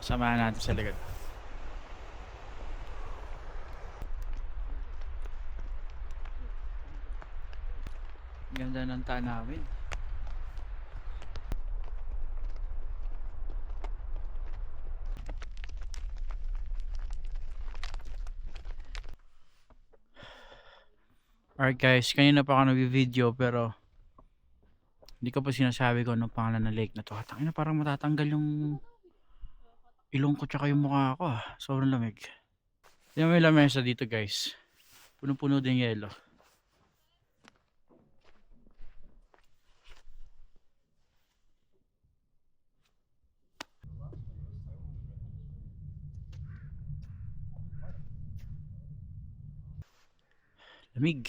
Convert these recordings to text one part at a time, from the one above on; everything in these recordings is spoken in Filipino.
Samahan natin sa likod. Ganda ng tanawin. Alright guys, kanina pa ako nag-video pero hindi ko pa sinasabi ko anong pangalan ng lake na to. Tangina, parang matatanggal yung ilong ko tsaka yung mukha ko ah. Sobrang lamig. Tingnan mo yung lamesa dito guys. Puno-puno din yelo. Lamig.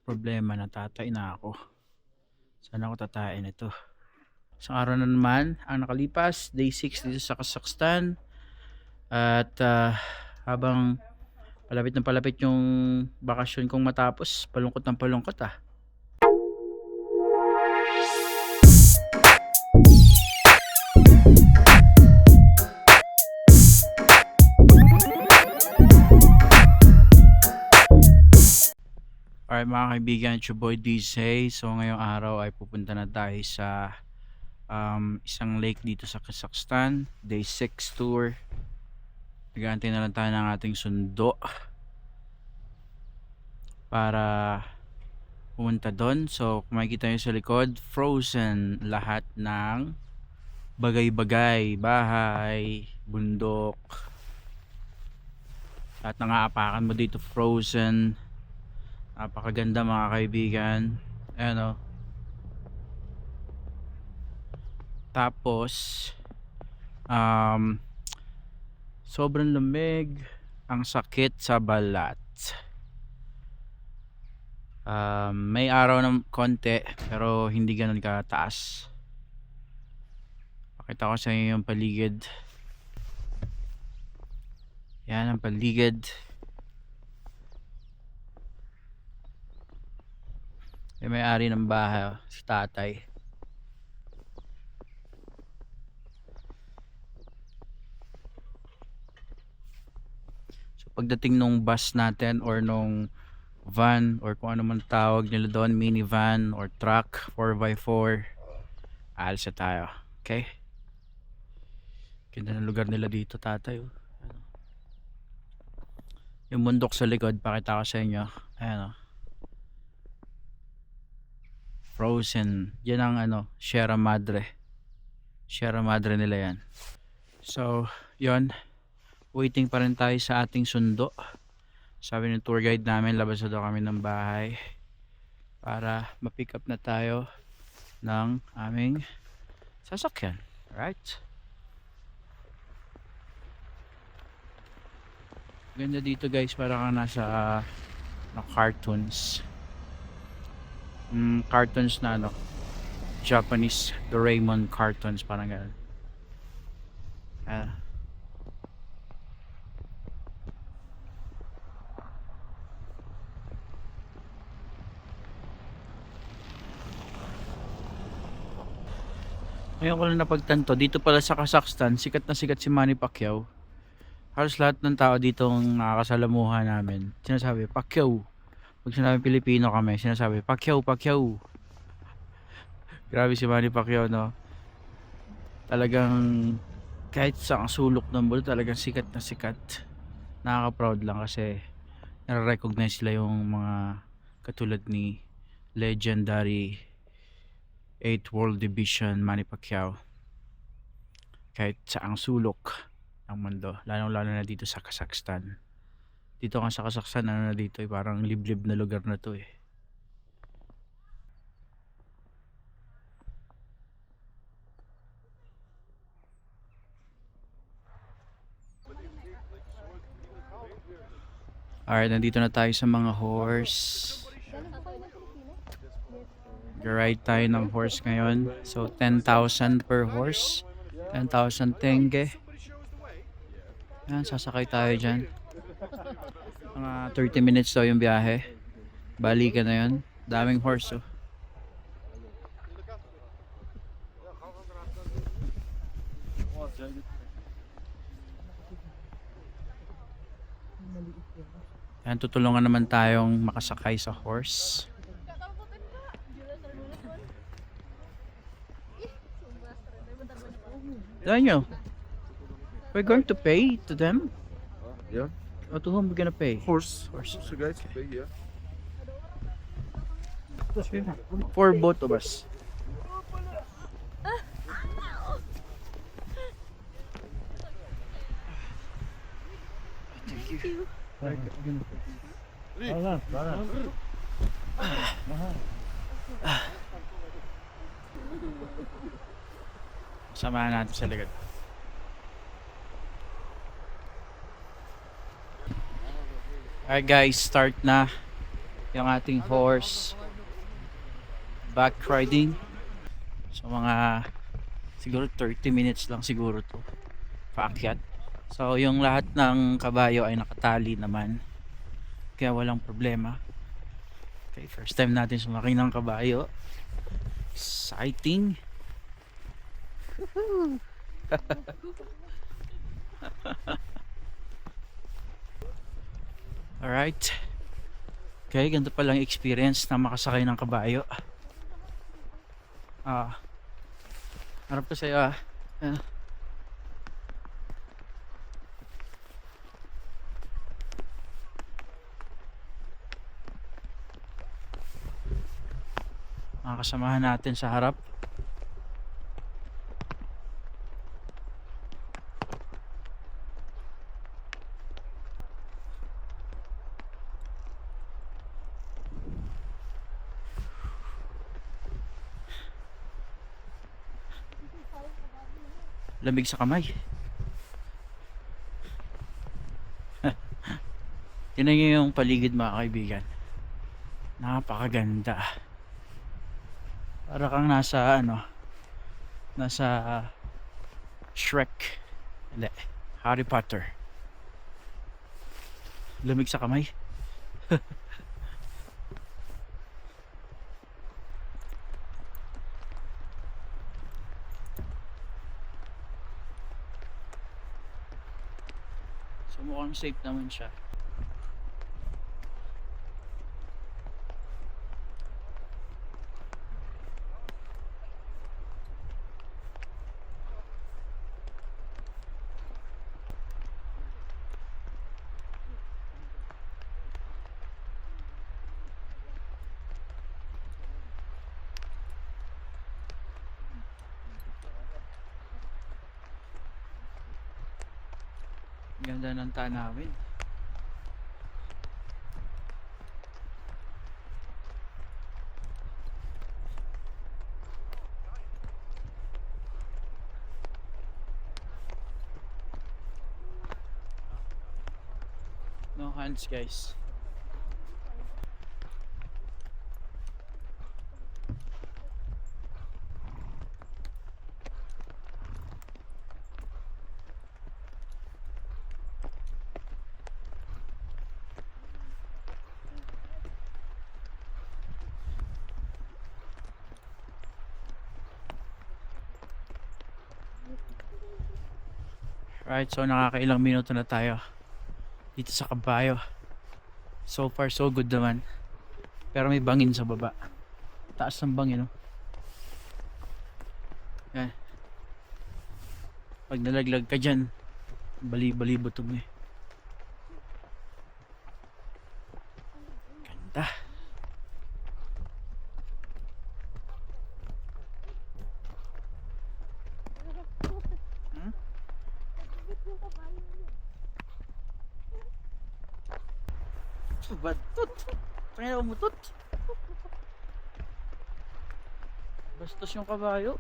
Problema, natatay na ako. Saan ako tatain ito? Isang araw na naman ang nakalipas. Day 6 dito sa Kazakhstan. At habang palapit na palapit yung bakasyon kong matapos, palungkot ng palungkot ah. Alright mga kaibigan, it's your boy DJ. So ngayong araw ay pupunta na tayo sa isang lake dito sa Kazakhstan. Day 6 tour. Nag-aantay na lang tayo ng ating sundo para pumunta doon. So kung makikita nyo sa likod, frozen lahat ng bagay-bagay, bahay, bundok. Lahat ng aapakan mo dito frozen. Napakaganda mga kaibigan. Ayan o. Tapos sobrang lamig. Ang sakit sa balat. May araw ng konti pero hindi ganun kataas. Pakita ko sa inyo yung paligid. Yan ang paligid. Yung may-ari ng bahay, si tatay. So pagdating nung bus natin or nung van or kung ano man tawag nila doon, minivan or truck 4x4, aalis na tayo. Okay? Ganda ng lugar nila dito, tatay. Yung bundok sa likod, pakita ko sa inyo. Ayan o. Frozen. Yan ang Sierra Madre. Sierra Madre nila yan. So, yon. Waiting pa rin tayo sa ating sundo. Sabi ng tour guide namin, labas na daw kami ng bahay para ma-pick up na tayo ng aming sasakyan. Alright? Ganda dito guys, para kang nasa cartoons. Cartoons na Japanese Doraemon cartoons, parang gano'n. Ngayon ko lang napagtanto, dito pala sa Kazakhstan, sikat na sikat si Manny Pacquiao. Halos lahat ng tao dito ang nakakasalamuha namin, sinasabi Pacquiao. Pag sinabi Pilipino kami, sinasabi Pacquiao, Pacquiao. Grabe si Manny Pacquiao, no? Talagang kahit sa sulok ng mundo, talagang sikat na sikat. Nakaka-proud lang kasi nare-recognize sila yung mga katulad ni legendary 8th World Division Manny Pacquiao. Kahit sa sulok ng mundo, lalong-lalo na dito sa Kazakhstan. Dito nga sa Kazakhstan, na dito parang liblib na lugar na to eh. Alright, nandito na tayo sa mga horse. Ride tayo ng horse ngayon. So 10,000 per horse. 10,000 tenge. Yan, sasakay tayo dyan. Mga 30 minutes daw yung biyahe. Balikan na yun. Daming horse oh. Ayan, tutulungan naman tayong makasakay sa horse. Daniel, we're going to pay to them? Yeah. Or to whom we're gonna pay? Horse. Horse. So guys, pay, yeah. For both of us. Thank you. Samahan natin sa likod. Alright guys, start na yung ating horse back riding. So mga siguro 30 minutes lang siguro to paakyat. So yung lahat ng kabayo ay nakatali naman, kaya walang problema. Okay, first time natin sumakay ng kabayo. Exciting. Alright. Okay, ganito palang experience na makasakay ng kabayo. Harap ko sa'yo mga kasamahan natin sa harap. Lamig sa kamay. Tingnan nyo yung paligid mga kaibigan. Napakaganda. Para kang nasa nasa Shrek. Hindi, Harry Potter. Lamig sa kamay. So mukhang safe naman siya. Ganda ng tanawin. No hands guys. Right, so nakakailang minuto na tayo dito sa kabayo. So far so good naman. Pero may bangin sa baba. Taas ng bangin, no? Yan. Pag nalaglag ka dyan, bali-bali-butog eh. Ganda. Batot. Kaya umutot. Bastos yung kabayo.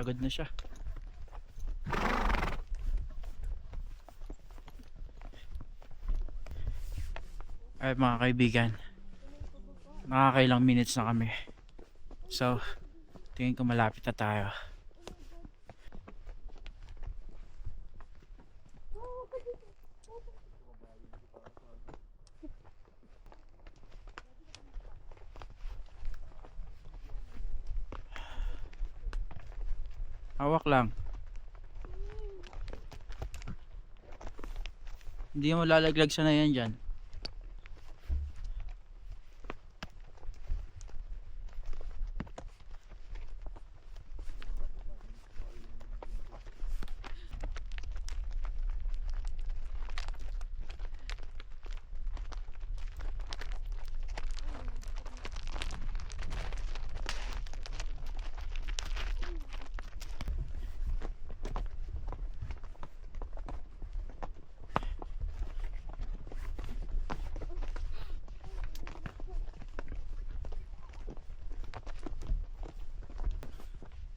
pagod na siya. Ay mga kaibigan, nakakailang minutes na kami. So, tingin ko malapit na tayo. Hawak lang. Hindi mo lalaglag sana yan dyan.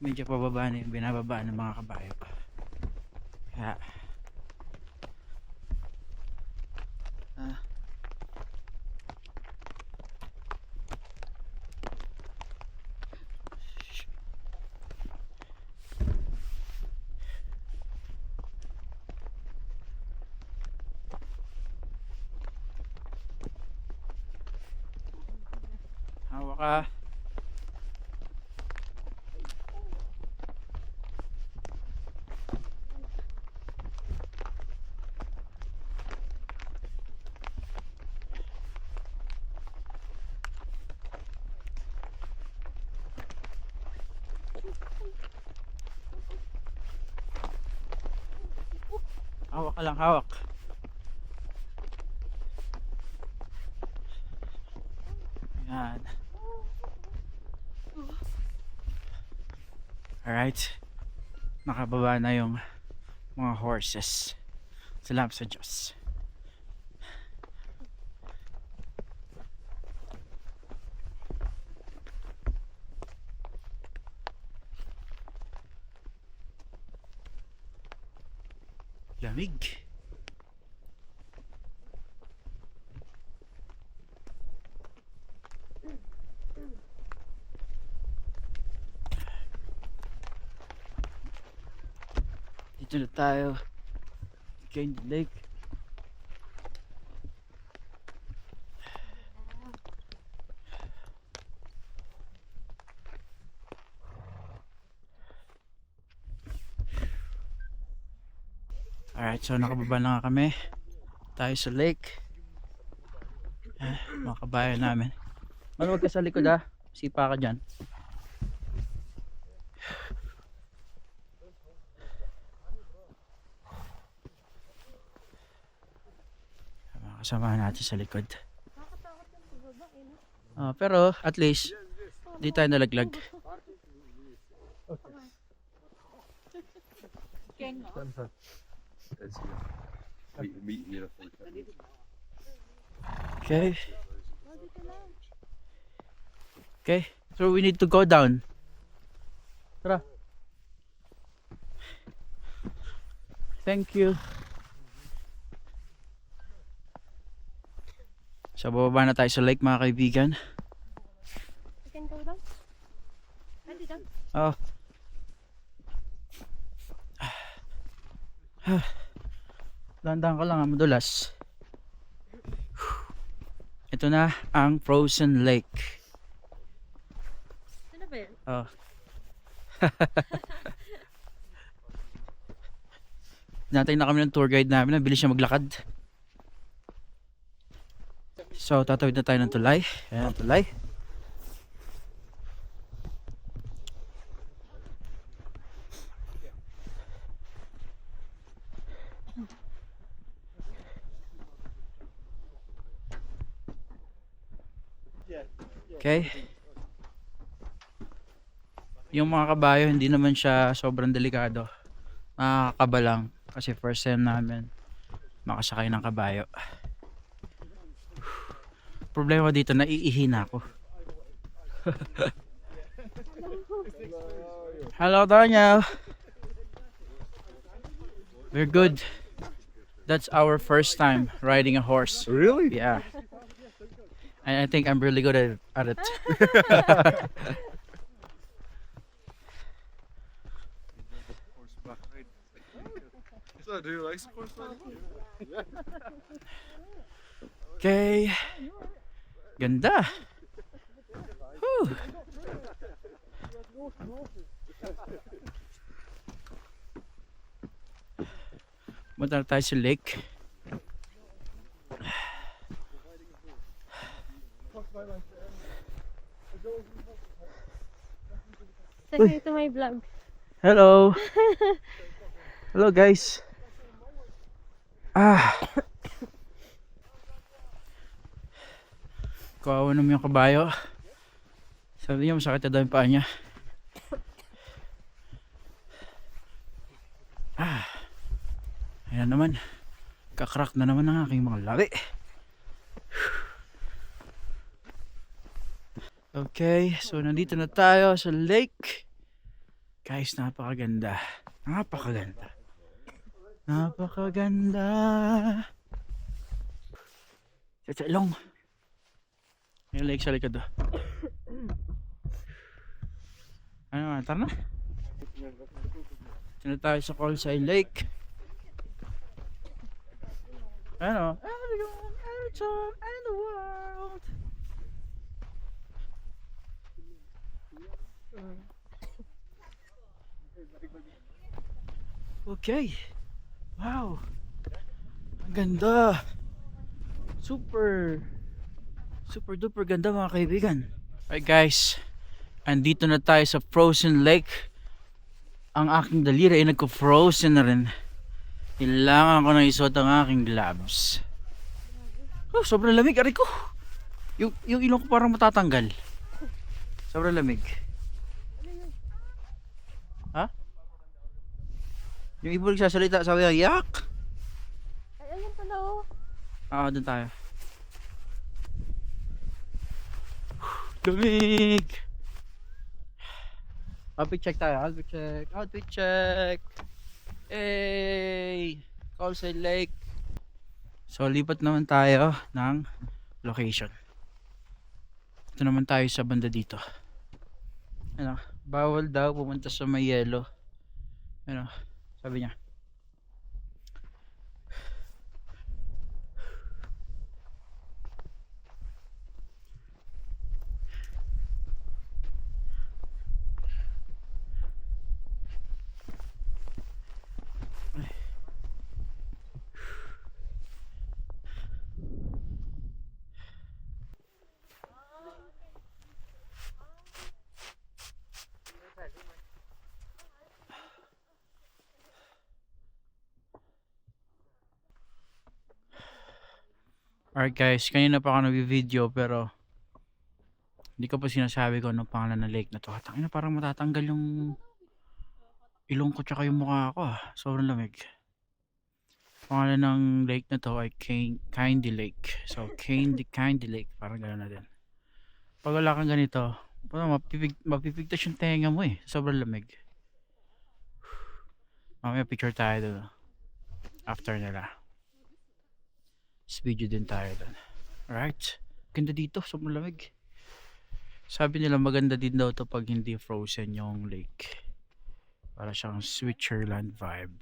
Medyo pababa na yung binababa ng mga kabayo. Kaya hawak ka. Hawak ka lang, hawak. Ayan. Alright. Nakababa na yung mga horses. Salamat sa Diyos. Lamig. Dito na tayo. Candy Lake. Alright, so nakababa na nga kami. Tayo sa lake. Mga kabayan namin. Maluwag ka sa likod ha. Sipa ka dyan. Mga kasama natin sa likod. Pero at least di tayo nalaglag. Okay. Okay, so we need to go down. Tara. Thank you. So bababa na tayo sa lake mga kaibigan. You can go down. Ready down. Oh. Landahan ka lang madulas. Ito na ang frozen lake. Ano ba yun? Oh. Natay na kami ng tour guide namin. Nabilis siya maglakad. So tatawid na tayo ng tulay. Ayan ang tulay. Okay. Yung mga kabayo hindi naman siya sobrang delikado. Nakakaba lang kasi first time namin makasakay ng kabayo. Problema dito, naiihi na ako. Hello, Daniel. We're good. That's our first time riding a horse. Really? Yeah. And I think I'm really good at it. So, do you like horseback? Okay. Ganda. Whew. Punta na tayo sa lake. Say hi to my vlog. Hello. Hello guys. Kawawa naman yung kabayo. Sabi niya masakit na daw yung paa niya. Ayan naman. Kakrak na naman ang aking mga labi. Okay, so nandito na tayo sa lake. Guys, napakaganda. Napakaganda. Napakaganda. Sa ilong. Yung lake sa likod. Ano, tara na. Dito na tayo sa Colsay Lake. Ano? Everyone, every time in the world. Okay. Wow. Ang ganda. Super duper ganda mga kaibigan. Alright guys. Andito na tayo sa frozen lake. Ang aking daliri ay nagko-frozen na rin. Kailangan ko na isuot ang aking gloves. Oh, sobrang lamig. Aray ko. Yung ilong ko parang matatanggal. Sobrang lamig. Ha? Yung ibon nagsasalita, sabi niya, yak! Ay, ayun pala oh. Doon tayo. Lamig! Outfit check tayo. Outfit check. Outfit check. Hey! Colsay Lake. So, lipat naman tayo ng location. Ito naman tayo sa banda dito. Ano, bawal daw pumunta sa may yelo. Ano, sabi niya. Alright guys, kanina pa ako nag-video pero hindi ko pa sinasabi ko anong pangalan ng lake na to. Tangina, parang matatanggal yung ilong ko tsaka yung mukha ko. Sobrang lamig. Pangalan ng lake na to ay Candy Lake. So, Candy Lake. Parang gano'n na din. Pag wala kang ganito, parang mapipigtas yung tenga mo eh. Sobrang lamig. Mamaya picture tayo doon. After nila. Video din tayo doon. Alright. Ganda dito. Sobrang lamig. Sabi nila maganda din daw to pag hindi frozen yung lake. Para siyang Switzerland vibe.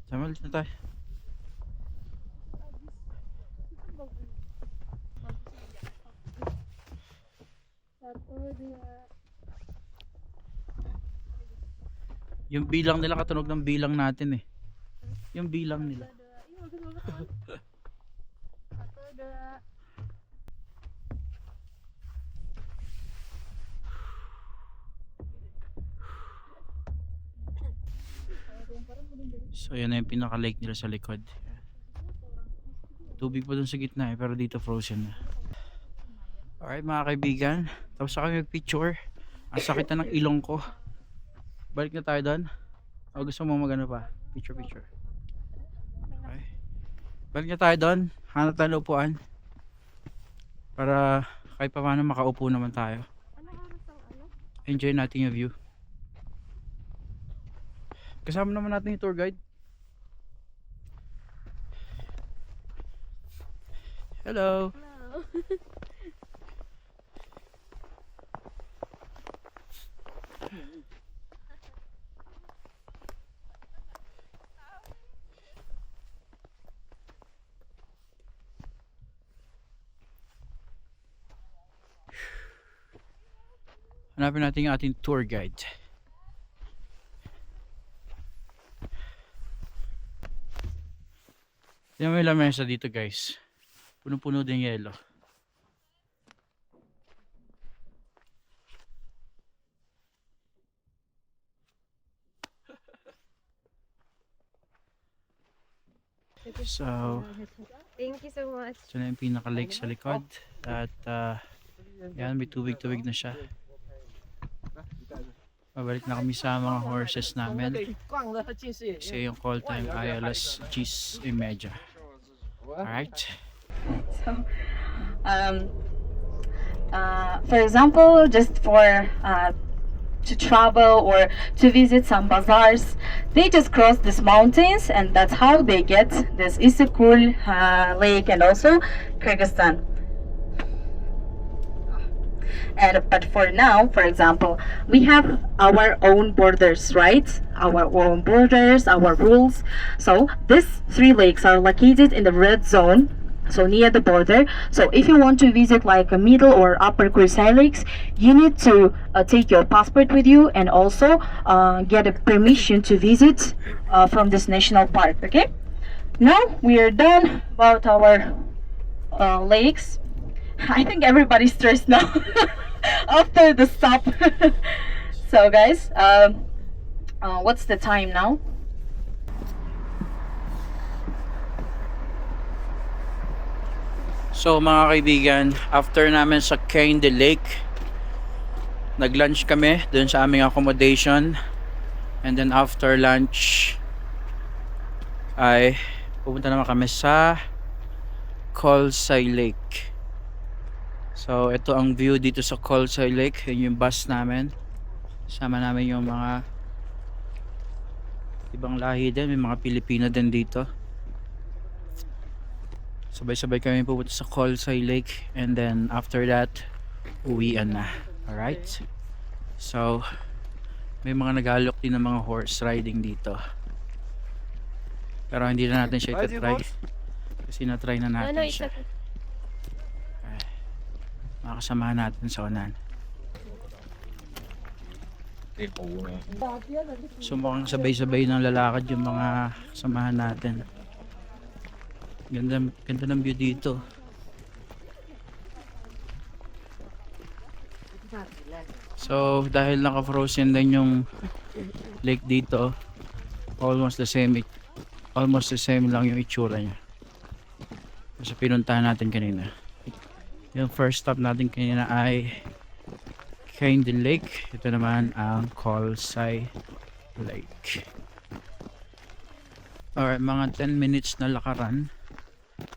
Sama ulit na tayo. Yung bilang nila katunog ng bilang natin eh. Yung bilang nila. So yan na yung pinaka lake nila sa likod. Tubig pa dun sa gitna eh, pero dito frozen na. Alright mga kaibigan, tapos na kami mag-picture. Ang sakit na ng ilong ko. Balik na tayo doon. O gusto mo magano pa? Picture. Okay. Balik na tayo doon. Hanap tayo ng upuan. Para kahit pa paano makaupo naman tayo. Ano oras ang ano? Enjoy natin yung view. Kasama naman natin yung tour guide. Hello. Hello. Hanapin natin yung ating tour guide. Tingnan mo yung lamesa dito guys. Punong-puno din yelo. So, Thank you so much. ito na yung pinaka-lake sa likod. At yan, may tubig-tubig na siya. Pabalik na kami sa mga horses namin. Kasi yung call time ay alas 10:30. Alright. So, for example, just for to travel or to visit some bazaars, they just cross these mountains, and that's how they get this Issyk-Kul Lake and also Kyrgyzstan. But for now, for example, we have our own borders, right? Our own borders, our rules. So these three lakes are located in the red zone, so near the border. So if you want to visit like a middle or upper Kurisai lakes, you need to take your passport with you and also get a permission to visit from this national park. Okay. Now we are done about our lakes. I think everybody's stressed now after the stop. So guys, what's the time now? So mga kaibigan, after namin sa Candy Lake, nag-lunch kami dun sa aming accommodation. And then after lunch ay pupunta naman kami sa Kolsay Lake. So ito ang view dito sa Kolsay Lake. Yun yung bus namin. Sama namin yung mga ibang lahi din. May mga Pilipino din dito. Sabay-sabay kami pupunta sa Kolsay Lake. And then after that, uwian na. Alright? So may mga nag-aalok din ng mga horse riding dito. Pero hindi na natin siya itatry. Kasi na-try na natin Ano siya. isa? Makasamahan natin sa unan. So mukhang sabay-sabay ng lalakad yung mga kasamahan natin. Ganda, ganda ng view dito. So dahil naka-frozen din yung lake dito, almost the same lang yung itsura niya. Sa pinuntahan natin kanina. Yung first stop natin kanina ay Candy Lake. Ito naman ang Kolsay Lake. Alright, mga 10 minutes na lakaran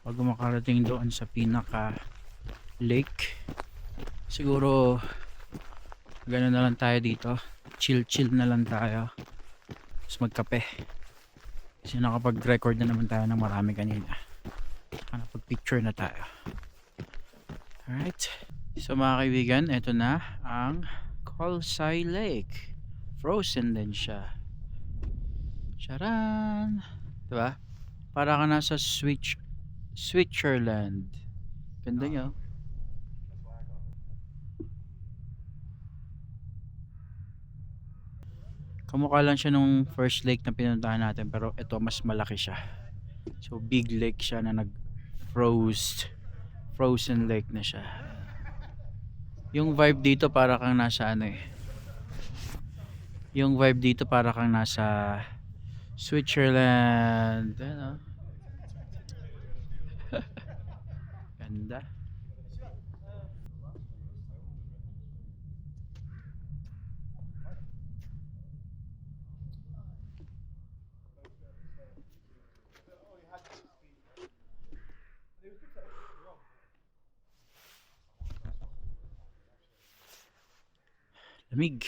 bago makarating doon sa pinaka lake. Siguro gano'n na lang tayo dito. Chill na lang tayo. Tapos magkape. Kasi nakapag-record na naman tayo ng marami kanina. Nakapag-picture na tayo. Alright. So mga kaibigan, ito na ang Kolsay Lake. Frozen din siya. Charan! Diba? Para ka nasa Switzerland. Ganda nyo. Kamukha lang siya nung first lake na pinuntahan natin, pero ito mas malaki siya. So big lake siya na frozen lake na siya. Yung vibe dito para kang nasa ano eh. Yung vibe dito para kang nasa Switzerland. Ano? Ganda. Lamig.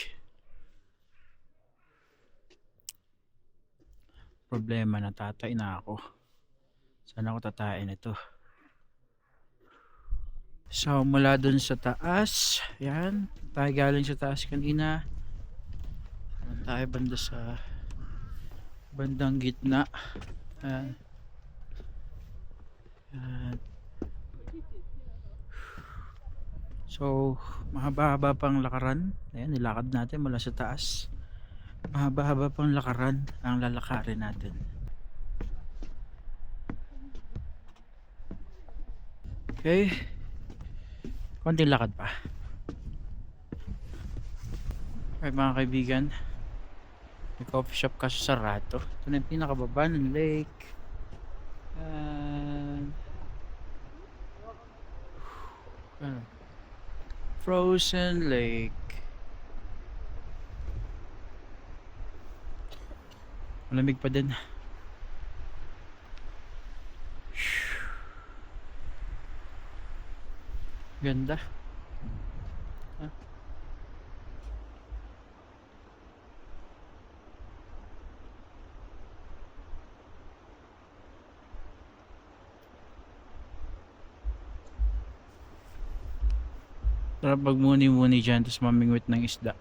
Problema, natatay na ako. Saan ako tatain ito? So mula dun sa taas, yan, tayo galing sa taas kanina. Tayo banda sa bandang gitna. Yan. Yan. So mahaba-haba pang lakaran. Ayan, nilakad natin mula sa taas. Mahaba-haba pang lakaran ang lalakarin natin. Okay, konting lakad pa. Okay mga kaibigan, may coffee shop kaso sarado. Ito na yung pinakababa ng lake. Frozen Lake. Malamig pa din. Ganda. Sarap magmuni-muni dyan, tapos mamingwit ng isda.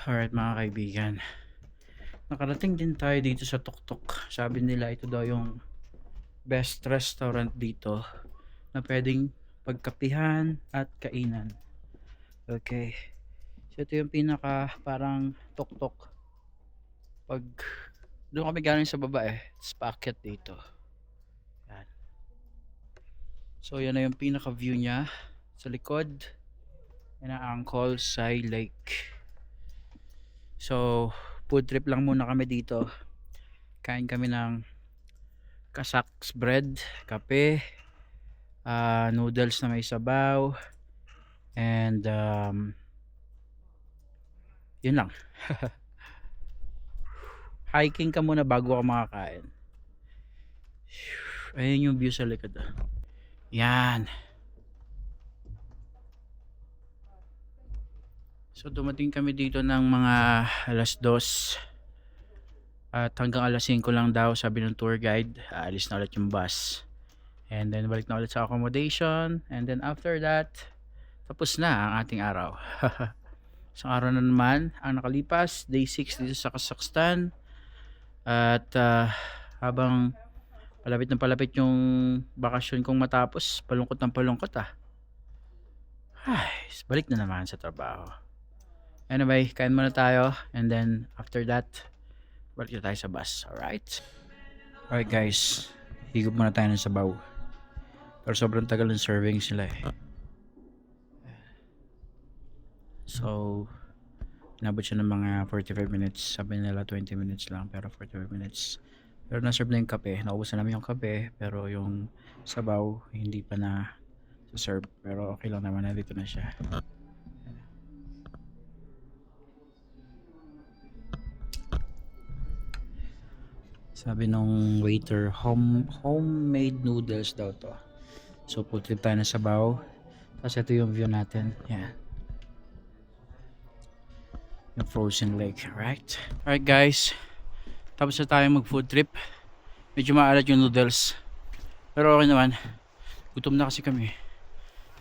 Alright mga kaibigan, nakarating din tayo dito sa Tuktok. Sabi nila ito daw yung best restaurant dito na pwedeng pagkapihan at kainan. Okay, so ito yung pinaka parang Tuktok. Pag doon kami galing sa baba tapos paakyat dito. Yan. So yan na yung pinaka view nya sa likod. Yan ang Angkol Sai Lake. So food trip lang muna kami dito. Kain kami ng kasaks bread, kape, noodles na may sabaw, and yun lang. Hiking ka muna bago ka makakain. Ayun yung view sa likod. Yan. So dumating kami dito ng mga alas 2 at hanggang alas 5 lang daw, sabi ng tour guide. Aalis na ulit yung bus and then balik na ulit sa accommodation, and then after that tapos na ang ating araw. Isang araw na naman ang nakalipas, day 6 dito sa Kazakhstan. At habang palapit na palapit yung bakasyon kong matapos, palungkot ng palungkot ay, balik na naman sa trabaho. Anyway, kain muna tayo and then after that balik na tayo sa bus. Alright guys, higop muna tayo ng sabaw. Pero sobrang tagal ng serving sila So inabot siya ng mga 45 minutes. Sabi nila 20 minutes lang, pero 45 minutes. Pero na-serve na yung kape. Naubusan namin yung kape, pero yung sabaw hindi pa na serve. Pero okay lang naman, nandito na siya. Sabi nung waiter, homemade noodles daw to. So food trip tayo ng sabaw. Tapos ito yung view natin. Yan. Yung frozen lake, right? Alright guys, tapos na tayo mag food trip. Medyo maalat yung noodles, pero okay naman, gutom na kasi kami.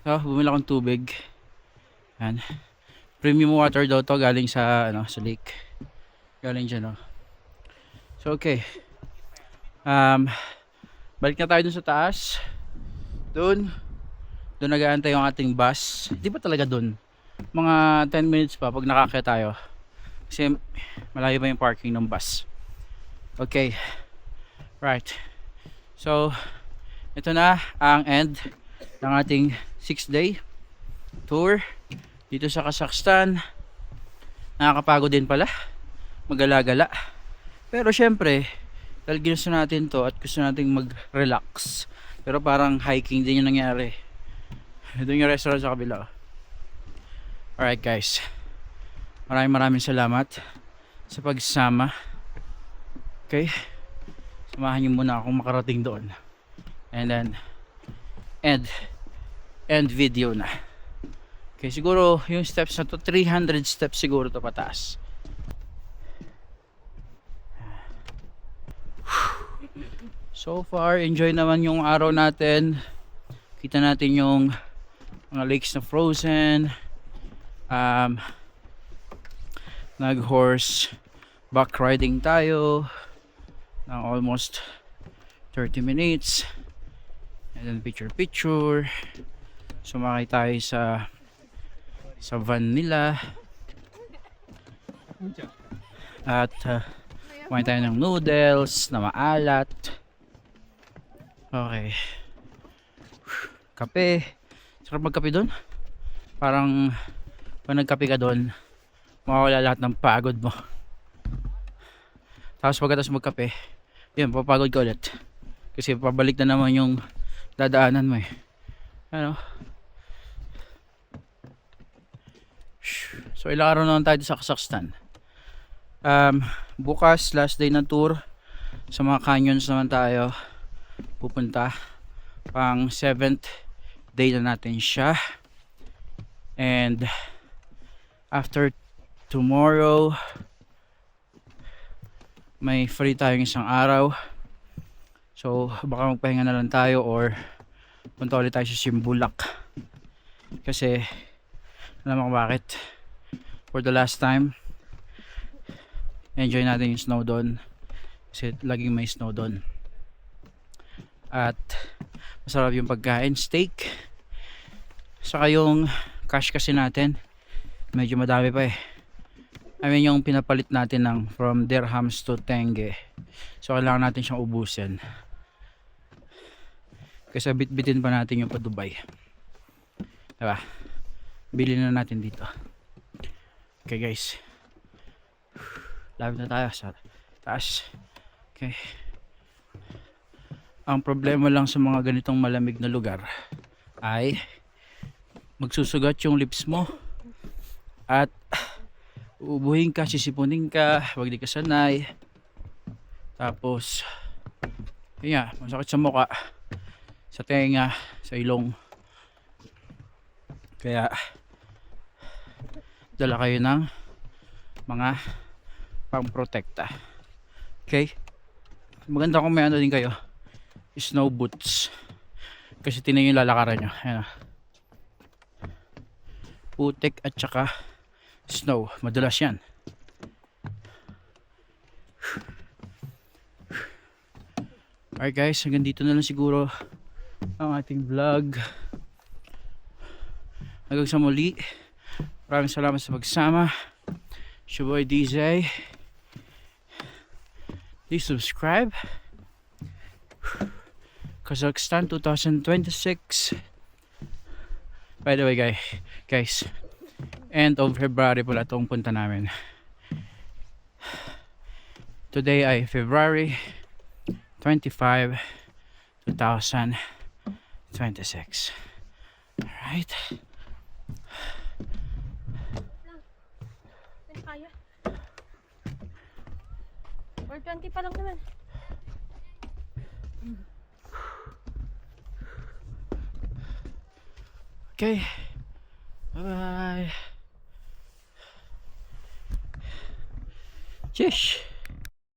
So bumili akong tubig. Yan, premium water daw to, galing sa sa lake, galing dyan So okay, balik na tayo dun sa taas. Doon nag-aantay yung ating bus. Di ba talaga dun? Mga 10 minutes pa pag nakakaya tayo, kasi malayo pa yung parking ng bus. Okay, right, so ito na ang end ng ating 6-day tour dito sa Kazakhstan. Nakakapagod din pala magala-gala, pero syempre dahil ginusto natin to at gusto nating mag-relax, pero parang hiking din yung nangyari. Ito yung restaurant sa kabila. Alright guys, maraming salamat sa pagsama. Okay, samahan niyo muna akong makarating doon, and then end video na. Okay, siguro yung steps na to, 300 steps siguro to pataas. So far, enjoy naman yung araw natin. Kita natin yung mga lakes na frozen. Nag-horse back riding tayo ng almost 30 minutes. And then picture. Sumakay tayo sa van nila. At kumain tayo ng noodles na maalat. Okay. Kape. Sarap magkape doon. Parang pag nagkape ka doon, mawawala lahat ng pagod mo. Tapos pagkatapos magkape, yun, papagod ka ulit. Kasi pabalik na naman yung dadaanan mo eh. Ano? So ilang araw naman tayo sa Kazakhstan. Bukas, last day ng tour. Sa mga canyons naman tayo pupunta. Pang 7th day na natin siya. And after tomorrow, may free tayong isang araw. So baka magpahinga na lang tayo or punta ulit tayo sa Simbulak. Kasi alam mo bakit? For the last time, enjoy natin yung snow doon. Kasi laging may snow doon. At masarap yung pagkain, steak. Saka yung cash kasi natin, medyo madami pa eh. I mean yung pinapalit natin ng from dirhams to tenge. So kailangan natin siyang ubusin. Kasi bit-bitin pa natin yung pa Dubai. Diba? Bili na natin dito. Okay guys. Lapit na tayo sa taas. Okay. Ang problema lang sa mga ganitong malamig na lugar ay magsusugat yung lips mo at uubuhin ka, sisipunin ka, wag di ka sanay. Tapos yun nga, masakit sa mukha, sa tenga, sa ilong. Kaya dala kayo ng mga pang-protekta. Okay? Maganda kung may ano din kayo, snow boots. Kasi tingnan yung lalakaran nyo. Ayan o. Putik at saka snow. Madulas yan. Alright guys, hanggang dito na lang siguro ang ating vlog. Hanggang sa muli. Maraming salamat sa pagsama. Shaboy DJ. Please subscribe. Kazakhstan 2026. By the way guys, end of February pala itong punta namin. Today ay February 25, 2026. Alright. Kaya. 420 pa lang naman. Okay. Bye-bye. Cheers.